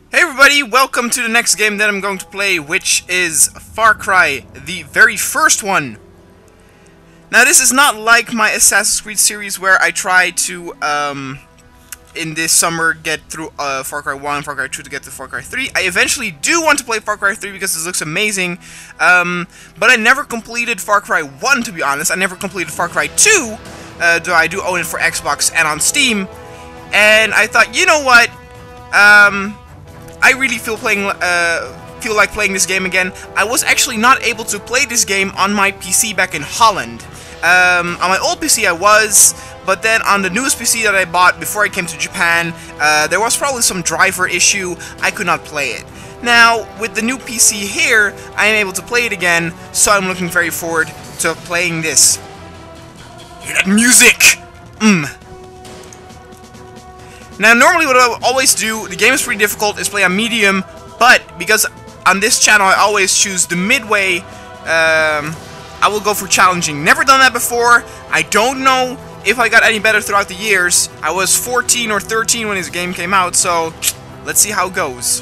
Hey everybody, welcome to the next game that I'm going to play, which is Far Cry, the very first one. Now this is not like my Assassin's Creed series where I try to, in this summer, get through Far Cry 1, Far Cry 2 to get to Far Cry 3. I eventually do want to play Far Cry 3 because this looks amazing, but I never completed Far Cry 1, to be honest. I never completed Far Cry 2, though I do own it for Xbox and on Steam, and I thought, you know what, I really feel like playing this game again. I was actually not able to play this game on my PC back in Holland. On my old PC I was, but then on the newest PC that I bought before I came to Japan, there was probably some driver issue. I could not play it. Now, with the new PC here, I am able to play it again, so I'm looking very forward to playing this. Hear that music? Now, normally what I always do, the game is pretty difficult, is play on medium, but because on this channel I always choose the midway, I will go for challenging. Never done that before. I don't know if I got any better throughout the years. I was 14 or 13 when this game came out, so let's see how it goes.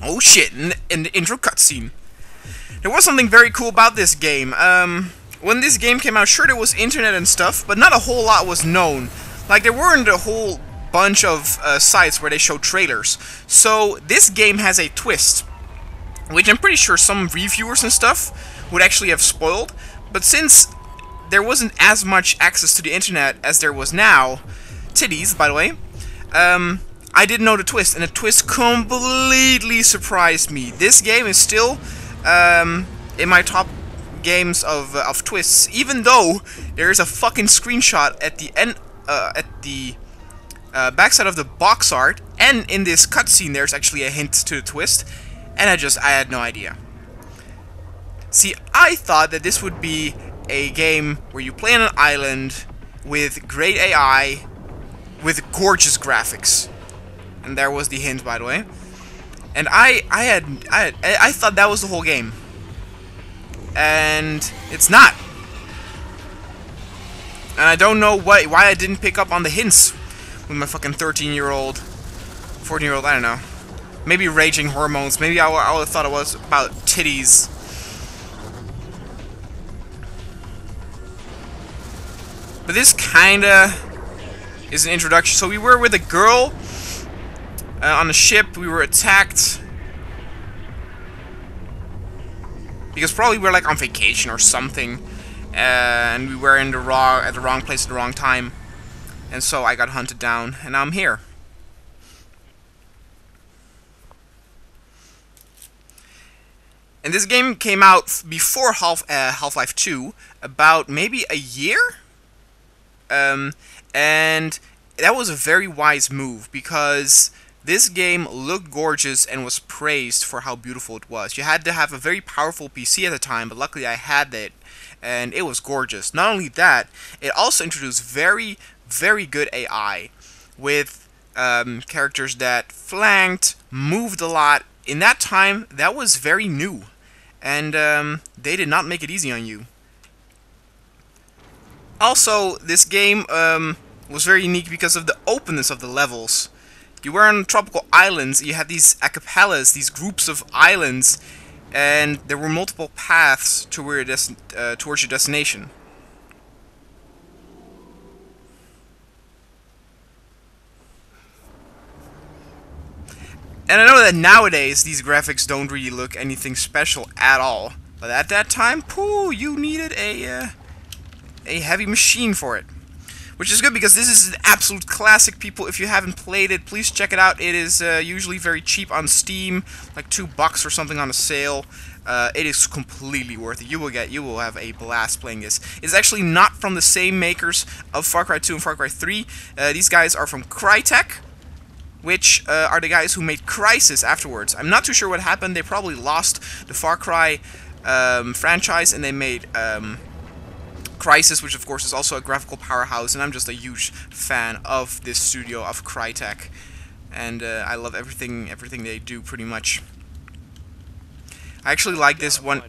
Oh shit, in the intro cutscene. There was something very cool about this game. When this game came out, sure there was internet and stuff, but not a whole lot was known. Like, there weren't a whole bunch of sites where they show trailers. So, this game has a twist, which I'm pretty sure some reviewers and stuff would actually have spoiled. But since there wasn't as much access to the internet as there was now, titties, by the way, I didn't know the twist, and the twist completely surprised me. This game is still in my top games of twists, even though there is a fucking screenshot at the end, at the backside of the box art, and in this cutscene there's actually a hint to the twist, and I had no idea. See, I thought that this would be a game where you play on an island with great AI, with gorgeous graphics, and there was the hint, by the way. And I thought that was the whole game. And it's not. And I don't know why I didn't pick up on the hints with my fucking 13-year-old, 14-year-old, I don't know. Maybe raging hormones. Maybe I would have thought it was about titties. But this kinda is an introduction. So we were with a girl on a ship. We were attacked. Because probably we're like on vacation or something, and we were in at the wrong place at the wrong time, and so I got hunted down, and now I'm here. And this game came out before Half-Life 2, about maybe a year, and that was a very wise move because this game looked gorgeous and was praised for how beautiful it was. You had to have a very powerful PC at the time, but luckily I had it, and it was gorgeous. Not only that, it also introduced very, very good AI, with characters that flanked, moved a lot. In that time, that was very new, and they did not make it easy on you. Also, this game was very unique because of the openness of the levels. You were on tropical islands, you had these acapellas, these groups of islands, and there were multiple paths towards your destination. And I know that nowadays these graphics don't really look anything special at all, but at that time, pooh, you needed a heavy machine for it. Which is good because this is an absolute classic, people. If you haven't played it, please check it out. It is usually very cheap on Steam, like $2 or something on a sale. It is completely worth it. You will have a blast playing this. It's actually not from the same makers of Far Cry 2 and Far Cry 3. These guys are from Crytek, which are the guys who made Crysis afterwards. I'm not too sure what happened. They probably lost the Far Cry franchise, and they made Crysis, which of course is also a graphical powerhouse, and I'm just a huge fan of this studio of Crytek, and I love everything they do pretty much. I actually like this one.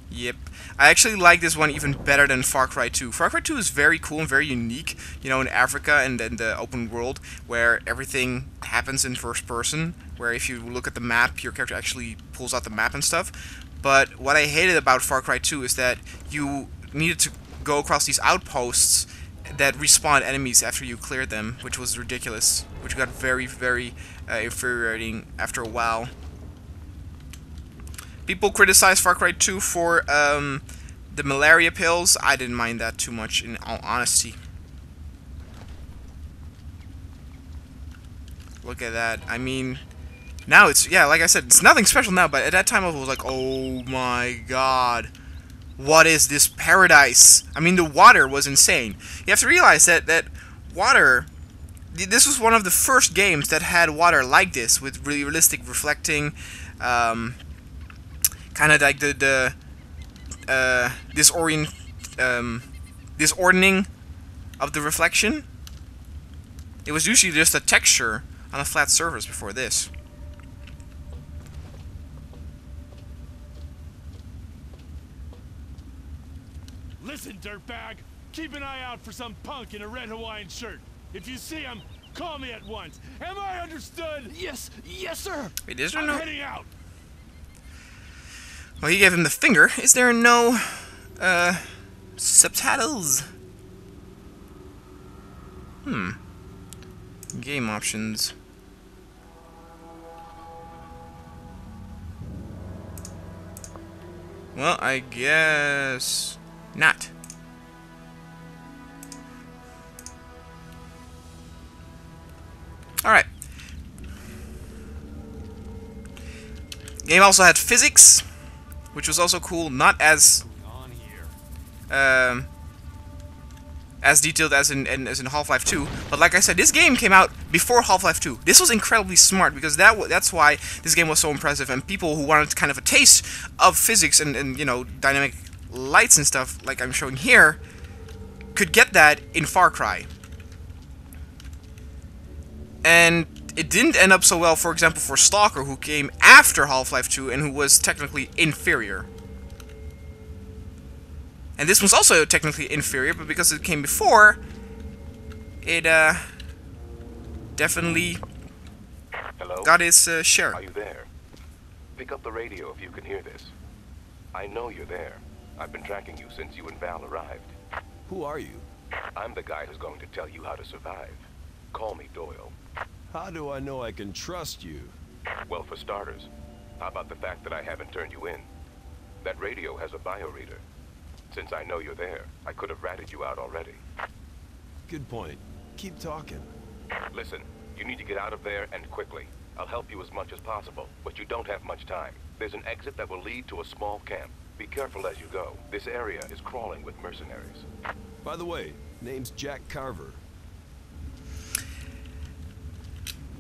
Yep. I actually like this one even better than Far Cry 2. Far Cry 2 is very cool and very unique, you know, in Africa and in the open world, where everything happens in first person, where if you look at the map, your character actually pulls out the map and stuff. But what I hated about Far Cry 2 is that you needed to go across these outposts that respawn enemies after you cleared them, which was ridiculous, which got very, very infuriating after a while. People criticize Far Cry 2 for the malaria pills. I didn't mind that too much, in all honesty. Look at that. I mean, now it's, yeah, like I said, it's nothing special now, but at that time I was like, oh my god. What is this paradise? I mean, the water was insane. You have to realize that water, this was one of the first games that had water like this, with realistic reflecting, kind of like the disordering of the reflection. It was usually just a texture on a flat surface before this. Listen, dirtbag, keep an eye out for some punk in a red Hawaiian shirt. If you see him, call me at once. Am I understood? Yes, sir. Wait, is there I'm no... heading out. Well, he gave him the finger. Is there no, subtitles? Game options. Well, I guess not. Alright. Game also had physics, which was also cool, not as detailed as in Half-Life 2, but like I said, this game came out before Half-Life 2. This was incredibly smart, because that's why this game was so impressive, and people who wanted kind of a taste of physics and you know, dynamic lights and stuff, like I'm showing here, could get that in Far Cry. And it didn't end up so well, for example, for Stalker, who came after Half-Life 2 and who was technically inferior. And this was also technically inferior, but because it came before, it definitely Hello? got its share. Are you there? Pick up the radio if you can hear this. I know you're there. I've been tracking you since you and Val arrived. Who are you? I'm the guy who's going to tell you how to survive. Call me Doyle. How do I know I can trust you? Well, for starters, how about the fact that I haven't turned you in? That radio has a bioreader. Since I know you're there, I could have ratted you out already. Good point. Keep talking. Listen, you need to get out of there, and quickly. I'll help you as much as possible, but you don't have much time. There's an exit that will lead to a small camp. Be careful as you go. This area is crawling with mercenaries. By the way, name's Jack Carver.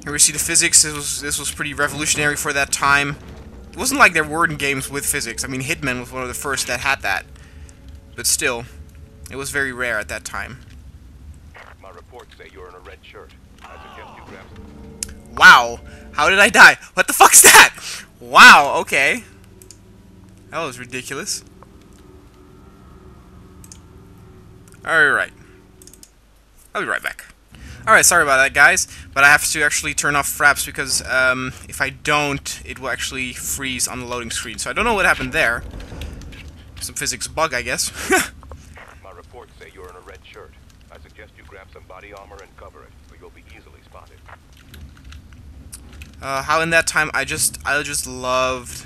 Here we see the physics. This was pretty revolutionary for that time. It wasn't like there weren't games with physics. I mean, Hitman was one of the first that had that. But still, it was very rare at that time. My reports say you're in a red shirt. I suggest you grab some. Wow! How did I die? What the fuck's that? Wow, okay. That was ridiculous. Alright. I'll be right back. Alright, sorry about that, guys. But I have to actually turn off fraps because if I don't, it will actually freeze on the loading screen. So I don't know what happened there. Some physics bug, I guess. My reports say you're in a red shirt. I suggest you grab some body armor and cover it, or you'll be easily spotted. How in that time I just loved,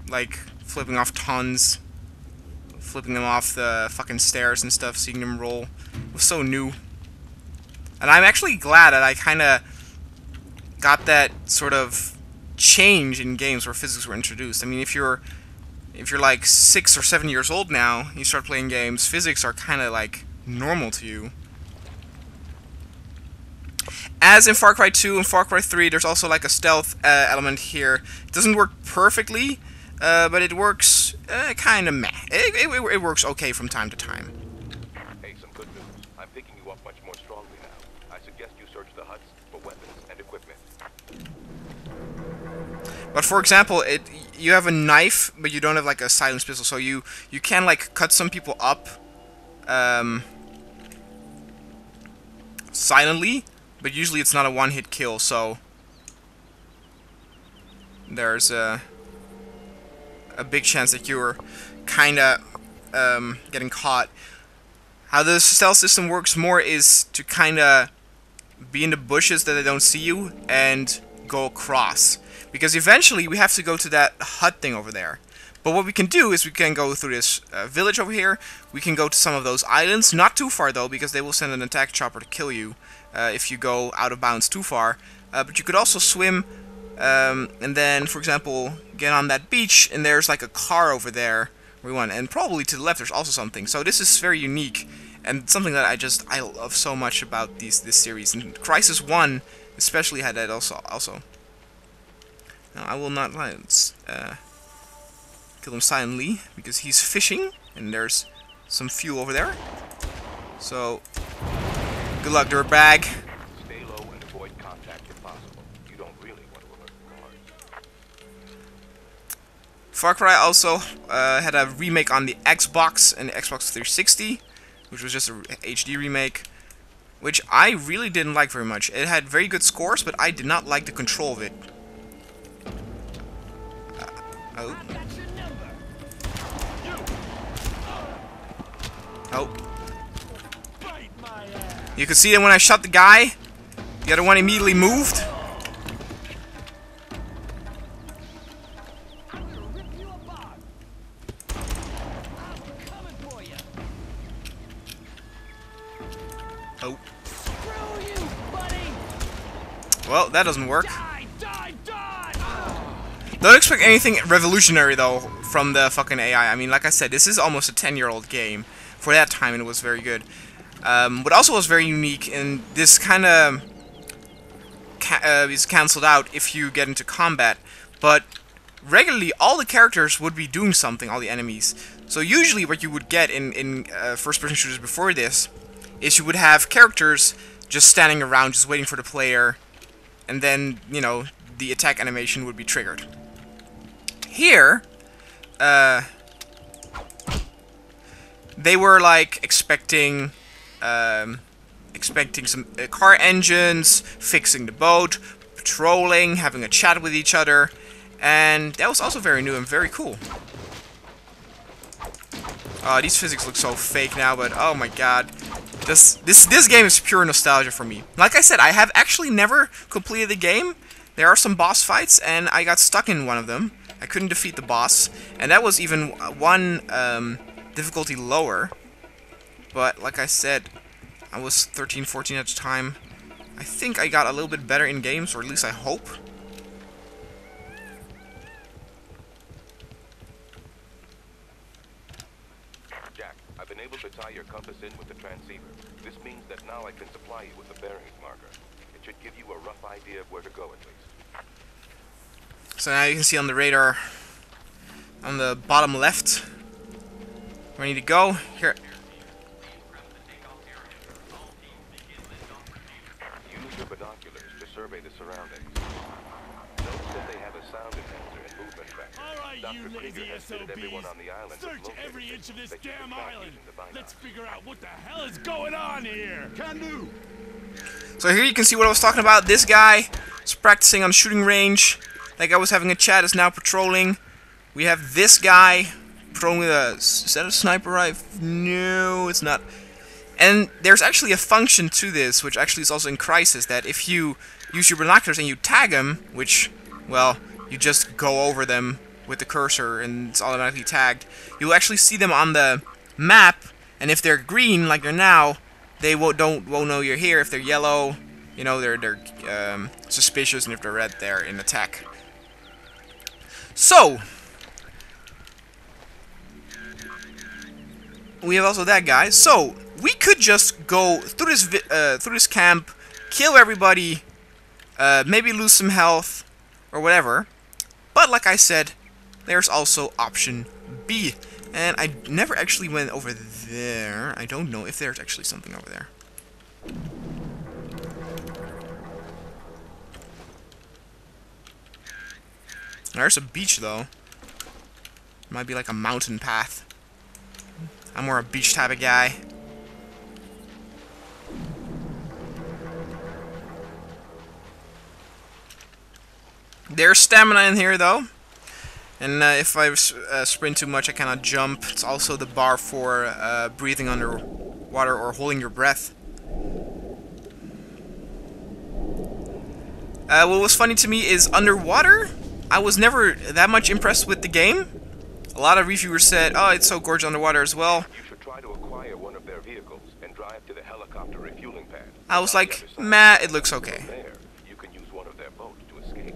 like, flipping off tons, flipping them off the fucking stairs and stuff, seeing them roll. It was so new. And I'm actually glad that I kind of got that sort of change in games where physics were introduced. I mean, if you're like 6 or 7 years old now, you start playing games, physics are kind of like normal to you. As in Far Cry 2 and Far Cry 3, there's also like a stealth element here. It doesn't work perfectly, but it works kind of meh. It works okay from time to time. Hey, some good news. I'm picking you up much more strongly now. I suggest you search the huts for weapons and equipment. But for example, you have a knife, but you don't have like a silenced pistol, so you can like cut some people up silently, but usually it's not a one-hit kill, so there's a big chance that you're kinda getting caught. How the stealth system works more is to kinda be in the bushes that they don't see you and go across. Because eventually we have to go to that hut thing over there. But what we can do is we can go through this village over here. We can go to some of those islands. Not too far though, because they will send an attack chopper to kill you if you go out of bounds too far. But you could also swim and then, for example, get on that beach and there's like a car over there where we want. And probably to the left there's also something. So this is very unique and something that I love so much about this series. And Crisis 1 especially had that also. Now, I will not kill him silently, because he's fishing, and there's some fuel over there. So, good luck, dirtbag. Stay low and avoid contact if possible. You don't really want to alert the guards. Far Cry also had a remake on the Xbox and the Xbox 360, which was just a HD remake, which I really didn't like very much. It had very good scores, but I did not like the control of it. Oh. You can see that when I shot the guy, the other one immediately moved. Oh. Well, that doesn't work. Don't expect anything revolutionary, though, from the fucking AI. I mean, like I said, this is almost a 10-year-old game. For that time, and it was very good. What also was very unique, and this kind of is cancelled out if you get into combat, but regularly all the characters would be doing something, all the enemies. So usually what you would get in first-person shooters before this is you would have characters just standing around, just waiting for the player, and then, you know, the attack animation would be triggered. Here, they were like expecting some car engines, fixing the boat, patrolling, having a chat with each other, and that was also very new and very cool. These physics look so fake now, but oh my god, this game is pure nostalgia for me. Like I said, I have actually never completed the game. There are some boss fights, and I got stuck in one of them. I couldn't defeat the boss, and that was even one difficulty lower. But like I said, I was 13, 14 at the time. I think I got a little bit better in games, or at least I hope. Jack, I've been able to tie your compass in with the transceiver. This means that now I can supply you with a bearings marker. It should give you a rough idea of where to go at least. So now you can see on the radar, on the bottom left, where I need to go. Here. Use your binoculars to survey the surroundings. Note that they have a sound enhancer and movement factor. All right, Dr. you lazy Krieger has fitted everyone on SOBs. the island with Search locators every inch of this that you damn can track island. using the binoc. Let's figure out what the hell is going on here. Can do. So here you can see what I was talking about. This guy is practicing on the shooting range. That guy was having a chat, is now patrolling. We have this guy patrolling with a... Is that a sniper rifle? No, it's not. And there's actually a function to this, which actually is also in Crysis, that if you use your binoculars and you tag them, which, well, you just go over them with the cursor and it's automatically tagged, you'll actually see them on the map, and if they're green, like they're now, they won't know you're here. If they're yellow, you know, they're suspicious, and if they're red, they're in attack. So, we have also that guy. So, we could just go through this camp, kill everybody, maybe lose some health, or whatever. But like I said, there's also option B. And I never actually went over there. I don't know if there's actually something over there. There's a beach, though. Might be like a mountain path. I'm more a beach type of guy. There's stamina in here, though. And if I sprint too much, I cannot jump. It's also the bar for breathing underwater or holding your breath. What was funny to me is underwater, I was never that much impressed with the game. A lot of reviewers said, oh, it's so gorgeous underwater as well. You should try to acquire one of their vehicles and drive to the helicopter refueling pad. I was like, meh, it looks okay. There, you can use one of their boats to escape.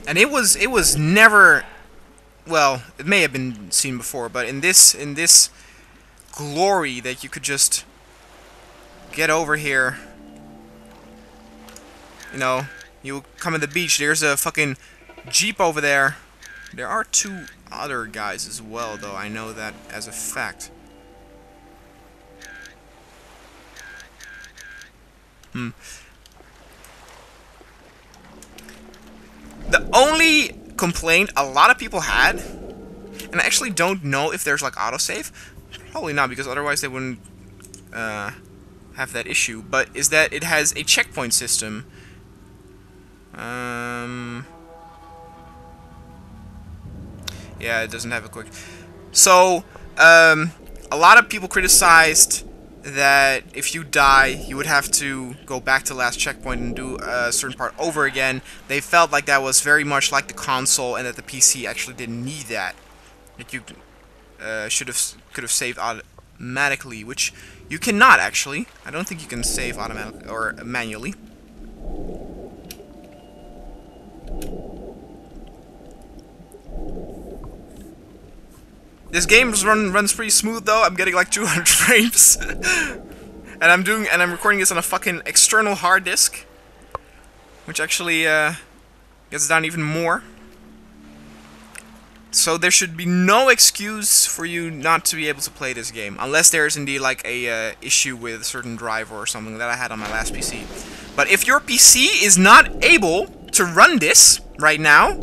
And it was never, well, it may have been seen before, but in this glory that you could just get over here. You know, you come to the beach, there's a fucking Jeep over there. There are 2 other guys as well, though, I know that as a fact. The only complaint a lot of people had, and I actually don't know if there's like autosave, probably not, because otherwise they wouldn't have that issue, but is that it has a checkpoint system. Yeah, it doesn't have a quick. So, a lot of people criticized that if you die, you would have to go back to last checkpoint and do a certain part over again. They felt like that was very much like the console, and that the PC actually didn't need that. That you could have saved automatically, which you cannot actually. I don't think you can save automatically or manually. This game runs pretty smooth though. I'm getting like 200 frames, and I'm recording this on a fucking external hard disk, which actually gets down even more. So there should be no excuse for you not to be able to play this game, unless there is indeed like a issue with a certain driver or something that I had on my last PC. But if your PC is not able to run this right now,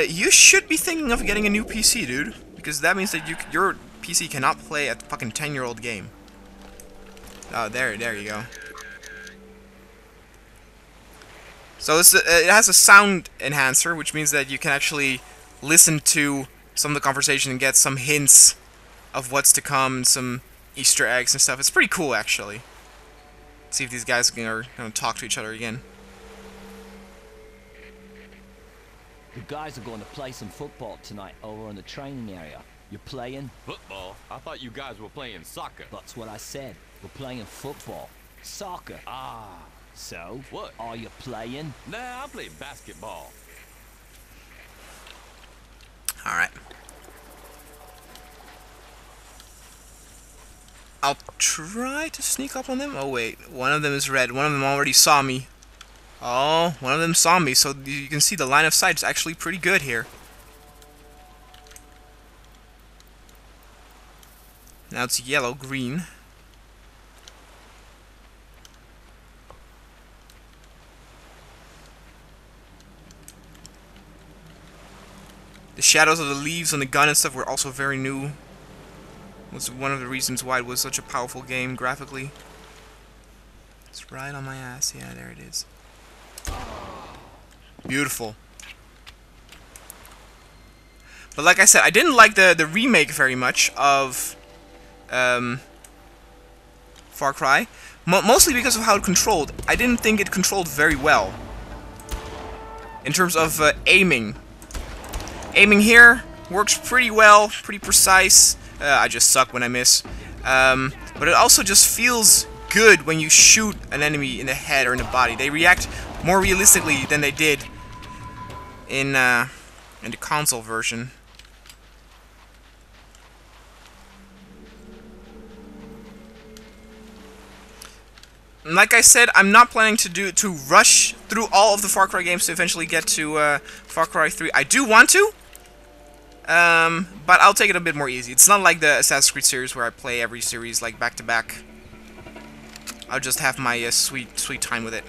you should be thinking of getting a new PC, dude. Because that means that your PC cannot play a fucking 10-year-old game. Oh, there you go. So it has a sound enhancer, which means that you can actually listen to some of the conversation and get some hints of what's to come, some Easter eggs and stuff. It's pretty cool, actually. Let's see if these guys are going to talk to each other again. The guys are going to play some football tonight over in the training area. You're playing? Football? I thought you guys were playing soccer. That's what I said. We're playing football. Soccer. Ah. So? What? Are you playing? Nah, I play basketball. Alright. I'll try to sneak up on them. Oh wait, one of them is red. One of them already saw me. Oh, one of them saw me, so you can see the line of sight is actually pretty good here. Now it's yellow, green. The shadows of the leaves on the gun and stuff were also very new. Was one of the reasons why it was such a powerful game graphically. It's right on my ass. Yeah, there it is. Beautiful. But like I said, I didn't like the remake very much of Far Cry. Mostly because of how it controlled. I didn't think it controlled very well. In terms of aiming. Aiming here works pretty well, pretty precise. I just suck when I miss. But it also just feels good when you shoot an enemy in the head or in the body. They react more realistically than they did in the console version. Like I said, I'm not planning to rush through all of the Far Cry games to eventually get to Far Cry 3. I do want to, But I'll take it a bit more easy. It's not like the Assassin's Creed series where I play every series like back to back. I'll just have my sweet time with it.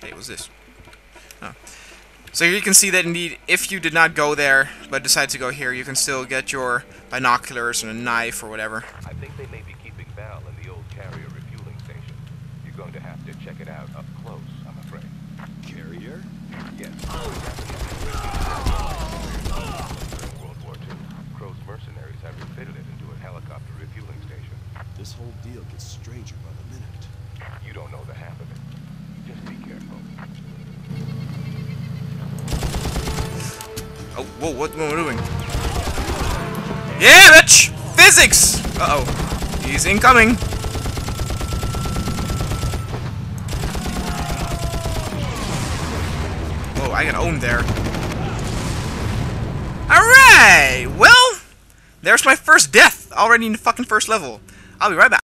Hey, what's this? Oh. So here you can see that indeed, if you did not go there, but decide to go here, you can still get your binoculars and a knife or whatever. I think they may be keeping Val in the old carrier refueling station. You're going to have to check it out up close, I'm afraid. Carrier? Yes. During World War II, Crow's mercenaries have refitted it into a helicopter refueling station. This whole deal gets stranger by the minute. You don't know the half of it. Just be careful. Oh, whoa, what am I doing? Yeah, bitch! Physics! Uh-oh. He's incoming. Whoa, I got owned there. Alright! Well, there's my first death already in the fucking first level. I'll be right back.